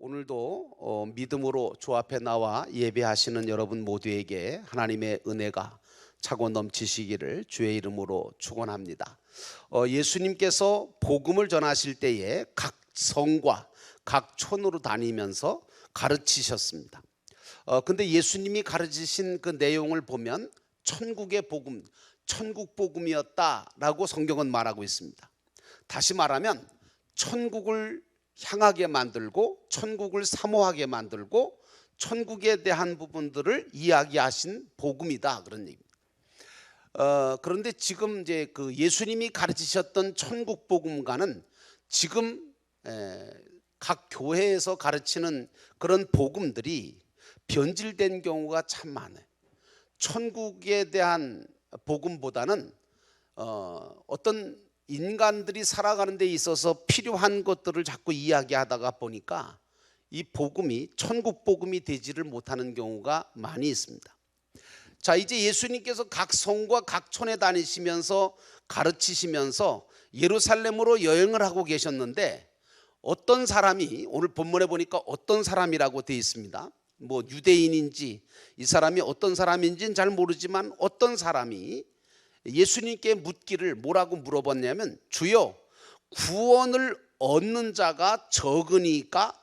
오늘도 믿음으로 주 앞에 나와 예배하시는 여러분 모두에게 하나님의 은혜가 차고 넘치시기를 주의 이름으로 축원합니다. 예수님께서 복음을 전하실 때에 각 성과 각 촌으로 다니면서 가르치셨습니다. 근데 예수님이 가르치신 그 내용을 보면 천국의 복음, 천국 복음이었다라고 성경은 말하고 있습니다. 다시 말하면 천국을 향하게 만들고 천국을 사모하게 만들고 천국에 대한 부분들을 이야기하신 복음이다, 그런 얘기입니다. 그런데 지금 이제 그 예수님이 가르치셨던 천국 복음과는 지금 각 교회에서 가르치는 그런 복음들이 변질된 경우가 참 많아요. 천국에 대한 복음보다는 어떤 인간들이 살아가는 데 있어서 필요한 것들을 자꾸 이야기하다가 보니까 이 복음이 천국 복음이 되지를 못하는 경우가 많이 있습니다. 자, 이제 예수님께서 각 성과 각 촌에 다니시면서 가르치시면서 예루살렘으로 여행을 하고 계셨는데 어떤 사람이, 오늘 본문에 보니까 어떤 사람이라고 되어 있습니다. 뭐 유대인인지 이 사람이 어떤 사람인지는 잘 모르지만 어떤 사람이 예수님께 묻기를 뭐라고 물어봤냐면, 주여 구원을 얻는 자가 적으니까,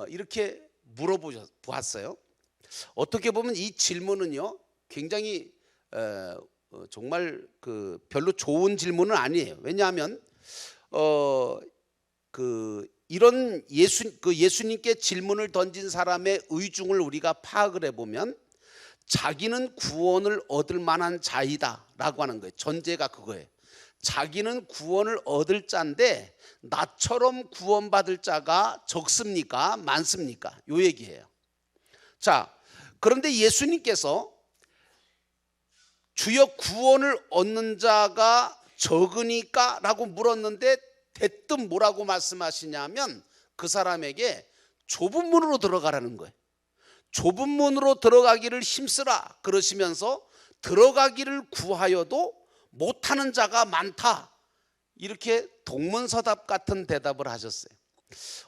이렇게 물어보았어요. 어떻게 보면 이 질문은요 굉장히 정말 그 별로 좋은 질문은 아니에요. 왜냐하면 이런 예수님께 질문을 던진 사람의 의중을 우리가 파악을 해보면 자기는 구원을 얻을 만한 자이다 라고 하는 거예요. 전제가 그거예요. 자기는 구원을 얻을 자인데 나처럼 구원받을 자가 적습니까? 많습니까? 요 얘기예요. 자, 그런데 예수님께서 주여 구원을 얻는 자가 적으니까 라고 물었는데 대뜸 뭐라고 말씀하시냐면 그 사람에게 좁은 문으로 들어가라는 거예요. 좁은 문으로 들어가기를 힘쓰라 그러시면서 들어가기를 구하여도 못하는 자가 많다, 이렇게 동문서답 같은 대답을 하셨어요.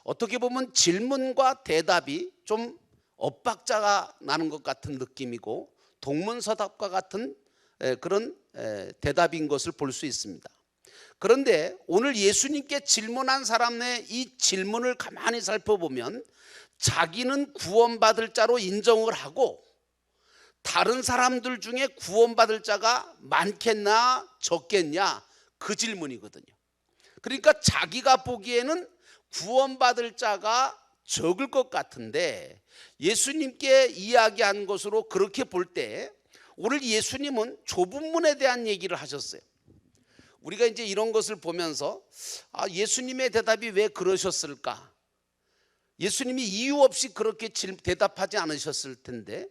어떻게 보면 질문과 대답이 좀 엇박자가 나는 것 같은 느낌이고 동문서답과 같은 그런 대답인 것을 볼 수 있습니다. 그런데 오늘 예수님께 질문한 사람의 이 질문을 가만히 살펴보면 자기는 구원받을 자로 인정을 하고 다른 사람들 중에 구원받을 자가 많겠나 적겠냐, 그 질문이거든요. 그러니까 자기가 보기에는 구원받을 자가 적을 것 같은데 예수님께 이야기한 것으로 그렇게 볼 때 오늘 예수님은 좁은 문에 대한 얘기를 하셨어요. 우리가 이제 이런 것을 보면서 예수님의 대답이 왜 그러셨을까? 예수님이 이유 없이 그렇게 대답하지 않으셨을 텐데,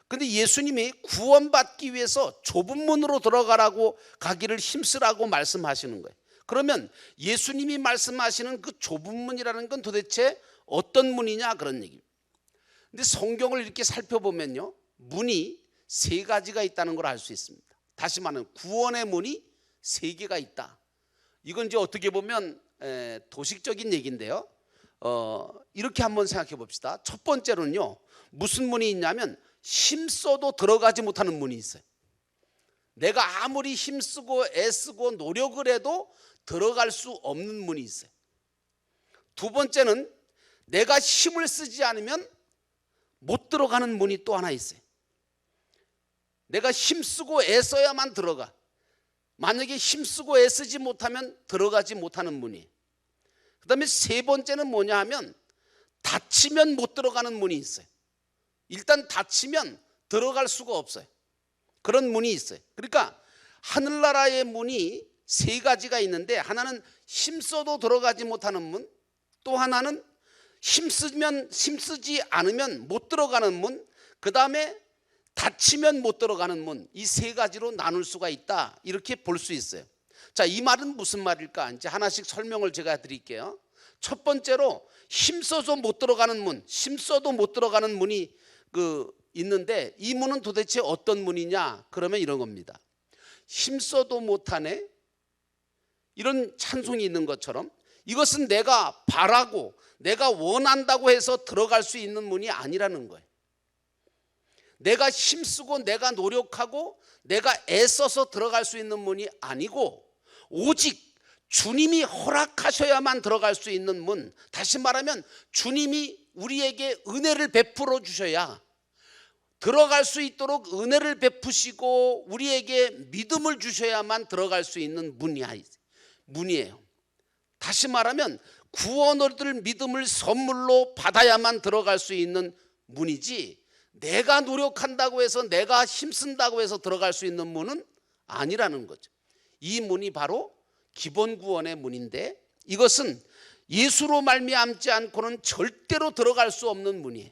근데 예수님이 구원받기 위해서 좁은 문으로 들어가라고 가기를 힘쓰라고 말씀하시는 거예요. 그러면 예수님이 말씀하시는 그 좁은 문이라는 건 도대체 어떤 문이냐, 그런 얘기입니다. 근데 성경을 이렇게 살펴보면요 문이 세 가지가 있다는 걸 알 수 있습니다. 다시 말하면 구원의 문이 세 개가 있다. 이건 이제 어떻게 보면 도식적인 얘기인데요. 이렇게 한번 생각해 봅시다. 첫 번째로는요 무슨 문이 있냐면 힘써도 들어가지 못하는 문이 있어요. 내가 아무리 힘쓰고 애쓰고 노력을 해도 들어갈 수 없는 문이 있어요. 두 번째는 내가 힘을 쓰지 않으면 못 들어가는 문이 또 하나 있어요. 내가 힘쓰고 애써야만 들어가. 만약에 힘쓰고 애쓰지 못하면 들어가지 못하는 문이. 그 다음에 세 번째는 뭐냐 하면 닫히면 못 들어가는 문이 있어요. 일단 닫히면 들어갈 수가 없어요. 그런 문이 있어요. 그러니까 하늘나라의 문이 세 가지가 있는데, 하나는 힘써도 들어가지 못하는 문, 또 하나는 힘쓰지 않으면 못 들어가는 문, 그 다음에 닫히면 못 들어가는 문, 이 세 가지로 나눌 수가 있다, 이렇게 볼 수 있어요. 자, 이 말은 무슨 말일까? 이제 하나씩 설명을 제가 드릴게요. 첫 번째로 힘써서 못 들어가는 문, 힘써도 못 들어가는 문이 있는데 이 문은 도대체 어떤 문이냐? 그러면 이런 겁니다. 힘써도 못하네, 이런 찬송이 있는 것처럼 이것은 내가 바라고 내가 원한다고 해서 들어갈 수 있는 문이 아니라는 거예요. 내가 힘쓰고 내가 노력하고 내가 애써서 들어갈 수 있는 문이 아니고 오직 주님이 허락하셔야만 들어갈 수 있는 문, 다시 말하면 주님이 우리에게 은혜를 베풀어 주셔야 들어갈 수 있도록 은혜를 베푸시고 우리에게 믿음을 주셔야만 들어갈 수 있는 문이에요. 다시 말하면 구원 얻을 믿음을 선물로 받아야만 들어갈 수 있는 문이지, 내가 노력한다고 해서 내가 힘쓴다고 해서 들어갈 수 있는 문은 아니라는 거죠. 이 문이 바로 기본 구원의 문인데, 이것은 예수로 말미암지 않고는 절대로 들어갈 수 없는 문이에요.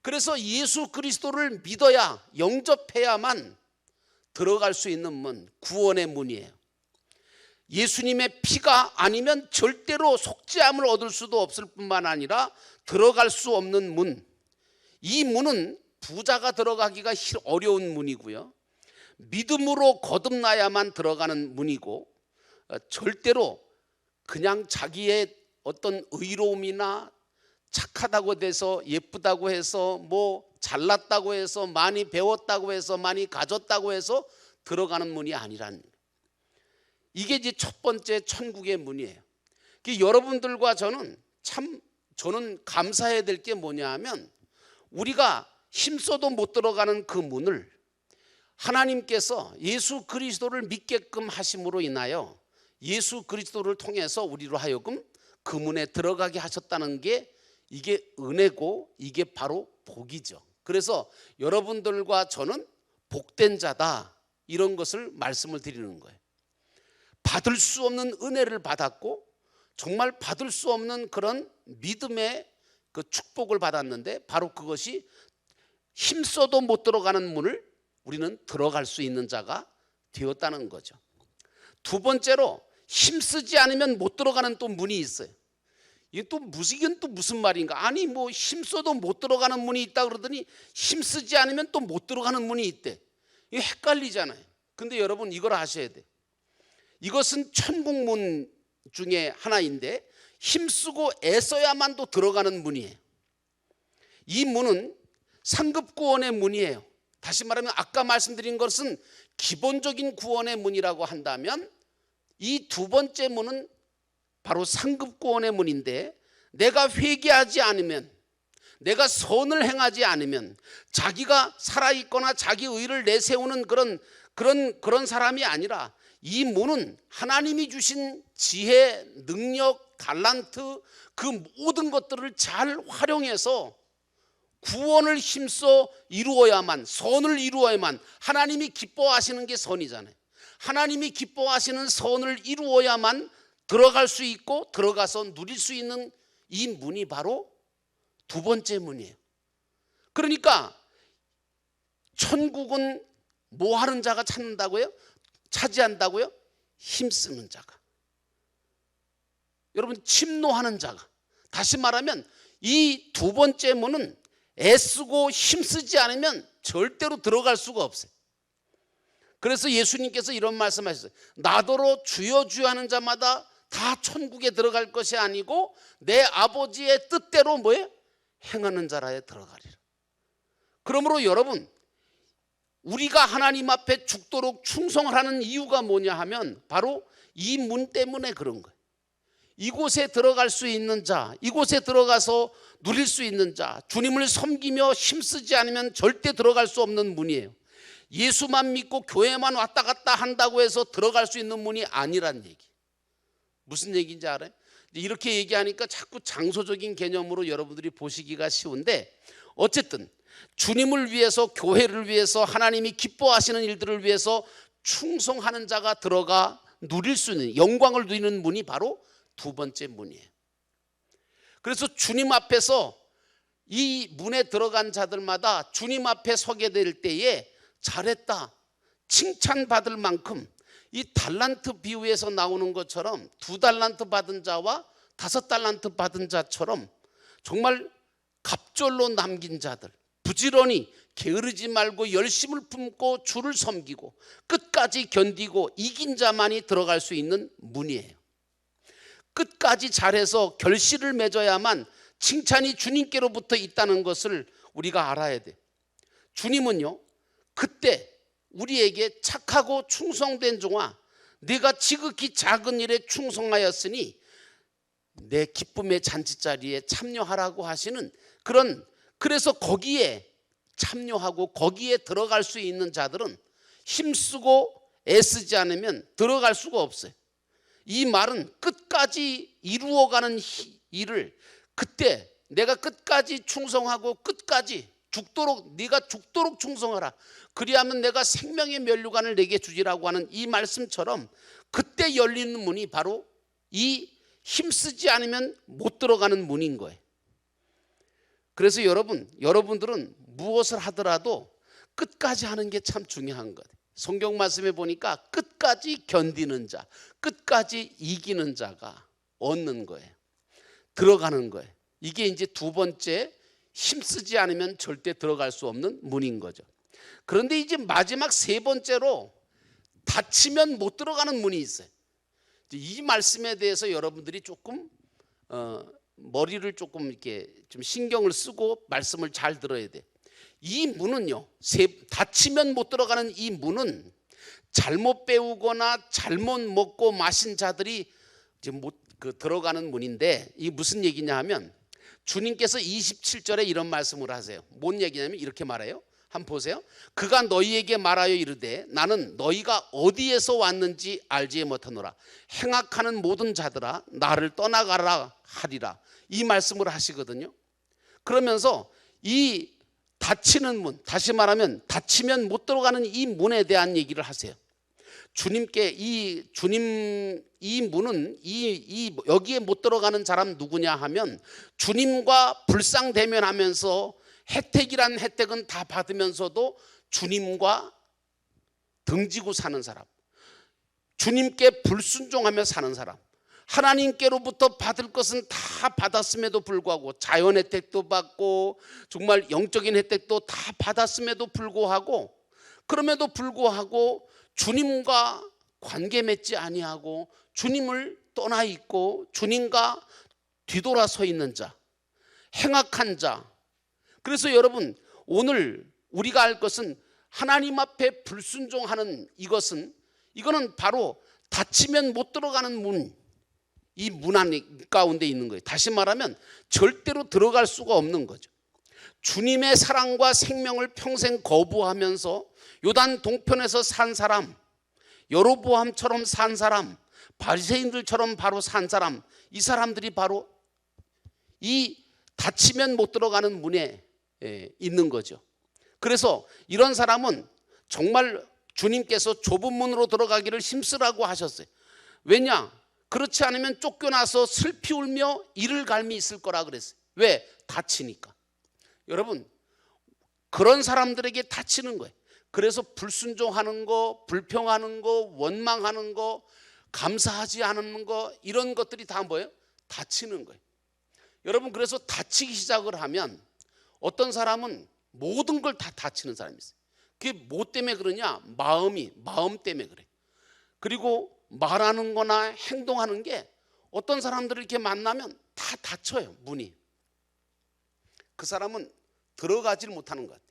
그래서 예수 그리스도를 믿어야, 영접해야만 들어갈 수 있는 문, 구원의 문이에요. 예수님의 피가 아니면 절대로 속죄함을 얻을 수도 없을 뿐만 아니라 들어갈 수 없는 문, 이 문은 부자가 들어가기가 어려운 문이고요, 믿음으로 거듭나야만 들어가는 문이고, 절대로 그냥 자기의 어떤 의로움이나 착하다고 돼서, 예쁘다고 해서, 뭐 잘났다고 해서, 많이 배웠다고 해서, 많이 가졌다고 해서 들어가는 문이 아니라는 거예요. 이게 이제 첫 번째 천국의 문이에요. 여러분들과 저는 감사해야 될 게 뭐냐 하면, 우리가 힘써도 못 들어가는 그 문을 하나님께서 예수 그리스도를 믿게끔 하심으로 인하여 예수 그리스도를 통해서 우리로 하여금 그 문에 들어가게 하셨다는 게, 이게 은혜고 이게 바로 복이죠. 그래서 여러분들과 저는 복된 자다, 이런 것을 말씀을 드리는 거예요. 받을 수 없는 은혜를 받았고 정말 받을 수 없는 그런 믿음의 그 축복을 받았는데, 바로 그것이 힘써도 못 들어가는 문을 우리는 들어갈 수 있는 자가 되었다는 거죠. 두 번째로, 힘쓰지 않으면 못 들어가는 또 문이 있어요. 이게 또 무슨 말인가? 아니 뭐 힘써도 못 들어가는 문이 있다 그러더니 힘쓰지 않으면 또 못 들어가는 문이 있대. 이게 헷갈리잖아요. 근데 여러분 이걸 아셔야 돼. 이것은 천국문 중에 하나인데, 힘쓰고 애써야만 또 들어가는 문이에요. 이 문은 상급 구원의 문이에요. 다시 말하면 아까 말씀드린 것은 기본적인 구원의 문이라고 한다면, 이 두 번째 문은 바로 상급 구원의 문인데, 내가 회개하지 않으면, 내가 선을 행하지 않으면, 자기가 살아있거나 자기 의를 내세우는 그런 사람이 아니라, 이 문은 하나님이 주신 지혜, 능력, 달란트, 그 모든 것들을 잘 활용해서 구원을 힘써 이루어야만, 선을 이루어야만, 하나님이 기뻐하시는 게 선이잖아요. 하나님이 기뻐하시는 선을 이루어야만 들어갈 수 있고 들어가서 누릴 수 있는 이 문이 바로 두 번째 문이에요. 그러니까 천국은 뭐 하는 자가 찾는다고요? 차지한다고요? 힘쓰는 자가. 여러분, 침노하는 자가. 다시 말하면 이 두 번째 문은 애쓰고 힘쓰지 않으면 절대로 들어갈 수가 없어요. 그래서 예수님께서 이런 말씀하셨어요. 나더러 주여 주여 하는 자마다 다 천국에 들어갈 것이 아니고 내 아버지의 뜻대로 뭐예요? 행하는 자라에 들어가리라. 그러므로 여러분, 우리가 하나님 앞에 죽도록 충성을 하는 이유가 뭐냐 하면 바로 이 문 때문에 그런 거예요. 이곳에 들어갈 수 있는 자, 이곳에 들어가서 누릴 수 있는 자, 주님을 섬기며 힘쓰지 않으면 절대 들어갈 수 없는 문이에요. 예수만 믿고 교회만 왔다 갔다 한다고 해서 들어갈 수 있는 문이 아니란 얘기. 무슨 얘기인지 알아요? 이렇게 얘기하니까 자꾸 장소적인 개념으로 여러분들이 보시기가 쉬운데, 어쨌든 주님을 위해서, 교회를 위해서, 하나님이 기뻐하시는 일들을 위해서 충성하는 자가 들어가 누릴 수 있는, 영광을 누리는 문이 바로 두 번째 문이에요. 그래서 주님 앞에서 이 문에 들어간 자들마다 주님 앞에 서게 될 때에 잘했다, 칭찬받을 만큼, 이 달란트 비유에서 나오는 것처럼 2달란트 받은 자와 5달란트 받은 자처럼 정말 갑절로 남긴 자들, 부지런히 게으르지 말고 열심을 품고 주를 섬기고 끝까지 견디고 이긴 자만이 들어갈 수 있는 문이에요. 끝까지 잘해서 결실을 맺어야만 칭찬이 주님께로부터 있다는 것을 우리가 알아야 돼. 주님은요, 그때 우리에게 착하고 충성된 종아, 네가 지극히 작은 일에 충성하였으니 내 기쁨의 잔치자리에 참여하라고 하시는 그래서 거기에 참여하고 거기에 들어갈 수 있는 자들은 힘쓰고 애쓰지 않으면 들어갈 수가 없어요. 이 말은 끝까지 이루어가는 일을, 그때 내가 끝까지 충성하고 끝까지 죽도록, 네가 죽도록 충성하라, 그리하면 내가 생명의 면류관을 내게 주지라고 하는 이 말씀처럼 그때 열리는 문이 바로 이 힘쓰지 않으면 못 들어가는 문인 거예요. 그래서 여러분들은 무엇을 하더라도 끝까지 하는 게 참 중요한 것. 성경 말씀에 보니까 끝까지 견디는 자, 끝까지 이기는 자가 얻는 거예요. 들어가는 거예요. 이게 이제 두 번째, 힘쓰지 않으면 절대 들어갈 수 없는 문인 거죠. 그런데 이제 마지막 세 번째로 다치면 못 들어가는 문이 있어요. 이 말씀에 대해서 여러분들이 조금 머리를 조금 이렇게 좀 신경을 쓰고 말씀을 잘 들어야 돼. 이 문은요, 다치면 못 들어가는 이 문은 잘못 배우거나 잘못 먹고 마신 자들이 이제 들어가는 문인데, 이게 무슨 얘기냐 하면 주님께서 27절에 이런 말씀을 하세요. 뭔 얘기냐면 이렇게 말해요. 한번 보세요. 그가 너희에게 말하여 이르되 나는 너희가 어디에서 왔는지 알지 못하노라. 행악하는 모든 자들아 나를 떠나가라 하리라. 이 말씀을 하시거든요. 그러면서 이 닫히는 문, 다시 말하면 닫히면 못 들어가는 이 문에 대한 얘기를 하세요. 주님께 이 문은 여기에 못 들어가는 사람 누구냐 하면 주님과 불상대면하면서 혜택이란 혜택은 다 받으면서도 주님과 등지고 사는 사람, 주님께 불순종하며 사는 사람, 하나님께로부터 받을 것은 다 받았음에도 불구하고 자연 혜택도 받고 정말 영적인 혜택도 다 받았음에도 불구하고, 그럼에도 불구하고 주님과 관계 맺지 아니하고 주님을 떠나 있고 주님과 뒤돌아서 있는 자, 행악한 자. 그래서 여러분, 오늘 우리가 알 것은 하나님 앞에 불순종하는 이거는 바로 닫히면 못 들어가는 문, 이 문 안에 가운데 있는 거예요. 다시 말하면 절대로 들어갈 수가 없는 거죠. 주님의 사랑과 생명을 평생 거부하면서 요단 동편에서 산 사람, 여로보암처럼 산 사람, 바리새인들처럼 바로 산 사람, 이 사람들이 바로 이 닫히면 못 들어가는 문에 있는 거죠. 그래서 이런 사람은 정말 주님께서 좁은 문으로 들어가기를 힘쓰라고 하셨어요. 왜냐? 그렇지 않으면 쫓겨나서 슬피 울며 이를 갈미 있을 거라 그랬어요. 왜? 다치니까. 여러분, 그런 사람들에게 다치는 거예요. 그래서 불순종하는 거, 불평하는 거, 원망하는 거, 감사하지 않는 거, 이런 것들이 다 뭐예요? 다치는 거예요. 여러분, 그래서 다치기 시작을 하면 어떤 사람은 모든 걸 다 다치는 사람이 있어요. 그게 뭐 때문에 그러냐? 마음 때문에 그래. 그리고 말하는 거나 행동하는 게 어떤 사람들을 이렇게 만나면 다 닫혀요, 문이. 그 사람은 들어가질 못하는 것 같아요.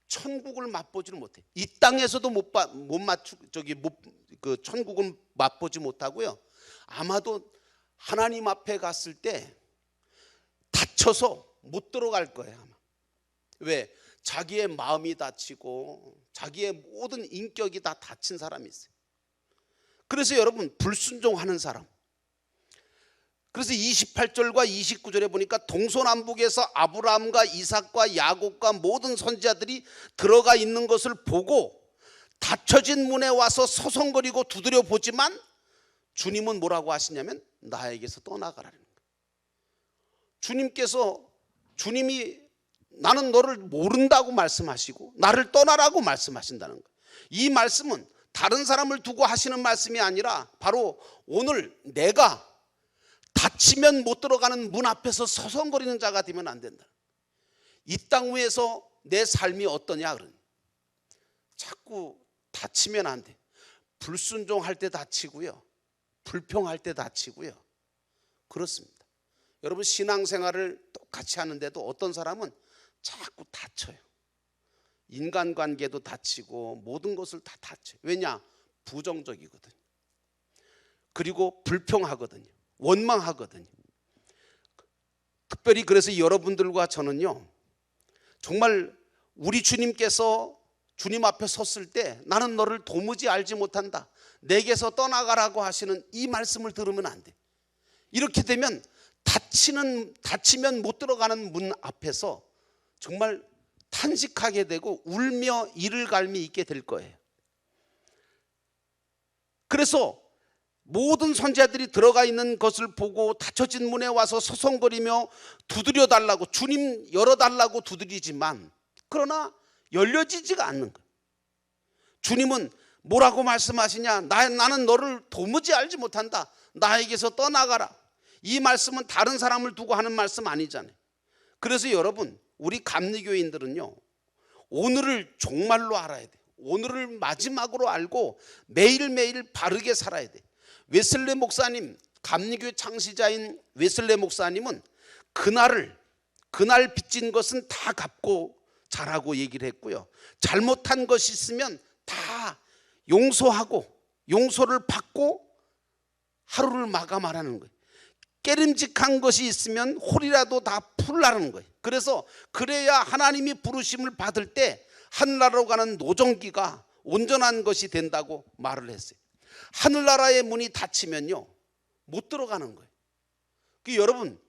천국을 맛보지를 못해. 이 땅에서도 천국을 맛보지 못하고요. 아마도 하나님 앞에 갔을 때 닫혀서 못 들어갈 거예요, 아마. 왜? 자기의 마음이 다치고 자기의 모든 인격이 다 다친 사람이 있어요. 그래서 여러분, 불순종하는 사람. 그래서 28절과 29절에 보니까 동서남북에서 아브라함과 이삭과 야곱과 모든 선지자들이 들어가 있는 것을 보고 닫혀진 문에 와서 서성거리고 두드려 보지만 주님은 뭐라고 하시냐면 나에게서 떠나가라는 거예요. 주님이 나는 너를 모른다고 말씀하시고 나를 떠나라고 말씀하신다는 거예요. 이 말씀은 다른 사람을 두고 하시는 말씀이 아니라 바로 오늘 내가 닫히면 못 들어가는 문 앞에서 서성거리는 자가 되면 안 된다. 이 땅 위에서 내 삶이 어떠냐 그러니 자꾸 다치면 안 돼. 불순종할 때 다치고요, 불평할 때 다치고요, 그렇습니다. 여러분 신앙생활을 똑같이 하는데도 어떤 사람은 자꾸 다쳐요. 인간관계도 다치고 모든 것을 다 다쳐요. 왜냐? 부정적이거든요. 그리고 불평하거든요. 원망하거든요. 특별히 그래서 여러분들과 저는요, 정말 우리 주님께서 주님 앞에 섰을 때 나는 너를 도무지 알지 못한다, 내게서 떠나가라고 하시는 이 말씀을 들으면 안 돼. 이렇게 되면 다치면 못 들어가는 문 앞에서 정말 탄식하게 되고 울며 이를 갈미 있게 될 거예요. 그래서 모든 선지자들이 들어가 있는 것을 보고 닫혀진 문에 와서 서성거리며 두드려 달라고, 주님 열어달라고 두드리지만 그러나 열려지지가 않는 거예요. 주님은 뭐라고 말씀하시냐? 나는 너를 도무지 알지 못한다, 나에게서 떠나가라. 이 말씀은 다른 사람을 두고 하는 말씀 아니잖아요. 그래서 여러분, 우리 감리교인들은요, 오늘을 정말로 알아야 돼요. 오늘을 마지막으로 알고 매일매일 바르게 살아야 돼요. 웨슬레 목사님, 감리교 창시자인 웨슬레 목사님은 그날 빚진 것은 다 갚고 자라고 얘기를 했고요, 잘못한 것이 있으면 다 용서하고 용서를 받고 하루를 마감하라는 거예요. 깨름직한 것이 있으면 홀이라도 다 풀라는 거예요. 그래서 그래야 하나님이 부르심을 받을 때 하늘나라로 가는 노정기가 온전한 것이 된다고 말을 했어요. 하늘나라의 문이 닫히면요, 못 들어가는 거예요. 여러분,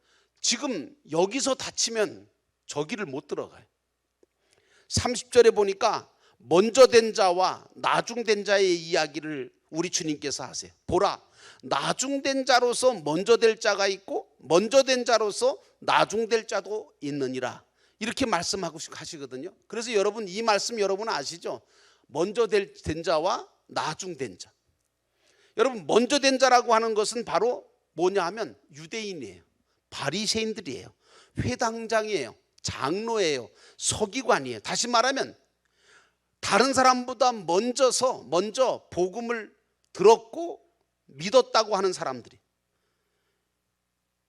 지금 여기서 닫히면 저기를 못 들어가요. 30절에 보니까 먼저 된 자와 나중된 자의 이야기를 우리 주님께서 하세요. 보라, 나중된 자로서 먼저 될 자가 있고 먼저 된 자로서 나중될 자도 있느니라, 이렇게 말씀하고 하시거든요. 그래서 여러분, 이 말씀 여러분 아시죠? 먼저 된 자와 나중된 자. 여러분, 먼저 된 자라고 하는 것은 바로 뭐냐 하면 유대인이에요. 바리새인들이에요. 회당장이에요. 장로예요. 서기관이에요. 다시 말하면 다른 사람보다 먼저 복음을 들었고 믿었다고 하는 사람들이,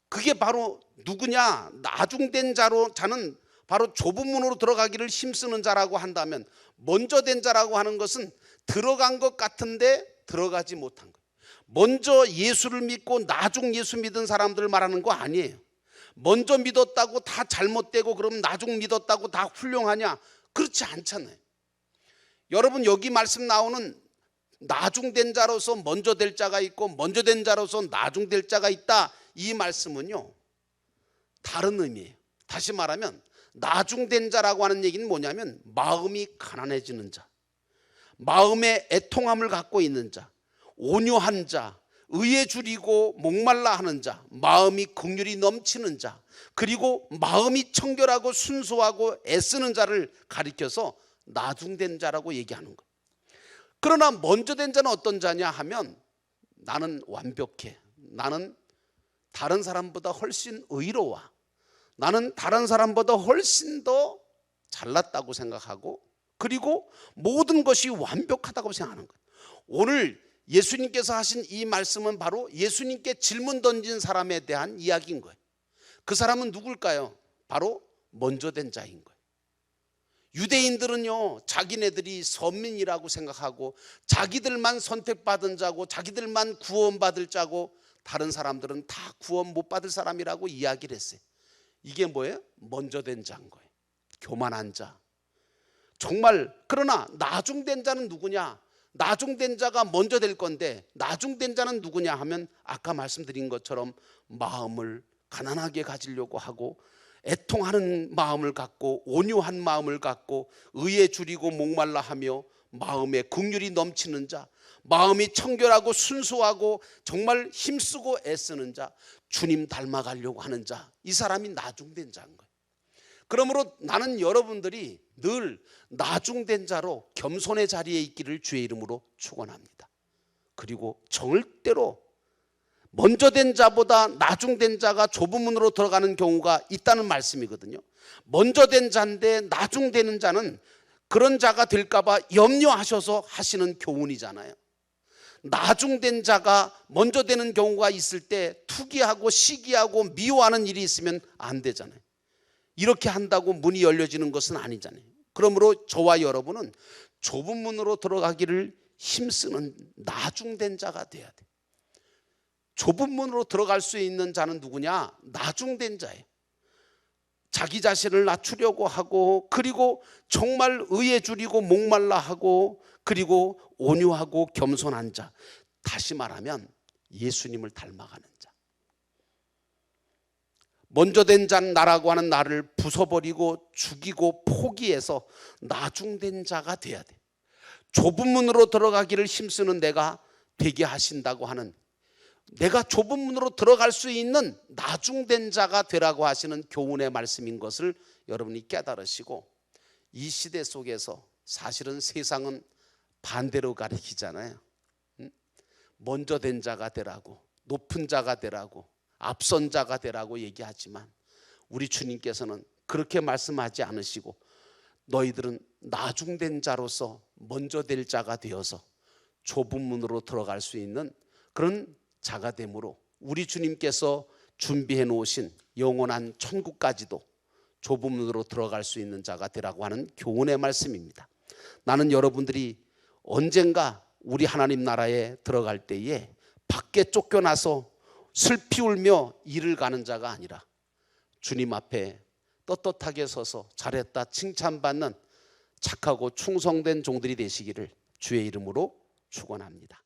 그게 바로 누구냐? 나중된 자는 바로 좁은 문으로 들어가기를 힘쓰는 자라고 한다면, 먼저 된 자라고 하는 것은 들어간 것 같은데 들어가지 못한 거예요. 먼저 예수를 믿고 나중 예수 믿은 사람들을 말하는 거 아니에요. 먼저 믿었다고 다 잘못되고 그럼 나중 믿었다고 다 훌륭하냐? 그렇지 않잖아요. 여러분, 여기 말씀 나오는 나중된 자로서 먼저 될 자가 있고 먼저 된 자로서 나중될 자가 있다, 이 말씀은요 다른 의미예요. 다시 말하면 나중된 자라고 하는 얘기는 뭐냐면 마음이 가난해지는 자, 마음의 애통함을 갖고 있는 자, 온유한 자, 의에 줄이고 목말라 하는 자, 마음이 긍휼이 넘치는 자, 그리고 마음이 청결하고 순수하고 애쓰는 자를 가리켜서 나중된 자라고 얘기하는 거예요. 그러나 먼저 된 자는 어떤 자냐 하면, 나는 완벽해, 나는 다른 사람보다 훨씬 의로워, 나는 다른 사람보다 훨씬 더 잘났다고 생각하고, 그리고 모든 것이 완벽하다고 생각하는 거예요. 오늘 예수님께서 하신 이 말씀은 바로 예수님께 질문 던진 사람에 대한 이야기인 거예요. 그 사람은 누굴까요? 바로 먼저 된 자인 거예요. 유대인들은요, 자기네들이 선민이라고 생각하고 자기들만 선택받은 자고 자기들만 구원받을 자고 다른 사람들은 다 구원 못 받을 사람이라고 이야기를 했어요. 이게 뭐예요? 먼저 된 자인 거예요. 교만한 자. 정말. 그러나 나중된 자는 누구냐? 나중된 자가 먼저 될 건데 나중된 자는 누구냐 하면, 아까 말씀드린 것처럼 마음을 가난하게 가지려고 하고 애통하는 마음을 갖고 온유한 마음을 갖고 의에 줄이고 목말라 하며 마음에 긍휼이 넘치는 자, 마음이 청결하고 순수하고 정말 힘쓰고 애쓰는 자, 주님 닮아가려고 하는 자, 이 사람이 나중된 자인 거예요. 그러므로 나는 여러분들이 늘 나중된 자로 겸손의 자리에 있기를 주의 이름으로 축원합니다. 그리고 절대로 먼저 된 자보다 나중된 자가 좁은 문으로 들어가는 경우가 있다는 말씀이거든요. 먼저 된 자인데 나중되는 자는 그런 자가 될까 봐 염려하셔서 하시는 교훈이잖아요. 나중된 자가 먼저 되는 경우가 있을 때 투기하고 시기하고 미워하는 일이 있으면 안 되잖아요. 이렇게 한다고 문이 열려지는 것은 아니잖아요. 그러므로 저와 여러분은 좁은 문으로 들어가기를 힘쓰는 나중된 자가 돼야 돼. 좁은 문으로 들어갈 수 있는 자는 누구냐? 나중된 자예요. 자기 자신을 낮추려고 하고, 그리고 정말 의에 줄이고 목말라 하고, 그리고 온유하고 겸손한 자. 다시 말하면 예수님을 닮아가는 자. 먼저 된 자는 나라고 하는 나를 부숴버리고 죽이고 포기해서 나중된 자가 돼야 돼. 좁은 문으로 들어가기를 힘쓰는 내가 되게 하신다고 하는, 내가 좁은 문으로 들어갈 수 있는 나중된 자가 되라고 하시는 교훈의 말씀인 것을 여러분이 깨달으시고, 이 시대 속에서 사실은 세상은 반대로 가리키잖아요. 먼저 된 자가 되라고, 높은 자가 되라고, 앞선 자가 되라고 얘기하지만 우리 주님께서는 그렇게 말씀하지 않으시고, 너희들은 나중된 자로서 먼저 될 자가 되어서 좁은 문으로 들어갈 수 있는 그런 자가 되므로 우리 주님께서 준비해 놓으신 영원한 천국까지도 좁은 문으로 들어갈 수 있는 자가 되라고 하는 교훈의 말씀입니다. 나는 여러분들이 언젠가 우리 하나님 나라에 들어갈 때에 밖에 쫓겨나서 슬피 울며 일을 가는 자가 아니라 주님 앞에 떳떳하게 서서 잘했다 칭찬받는 착하고 충성된 종들이 되시기를 주의 이름으로 축원합니다.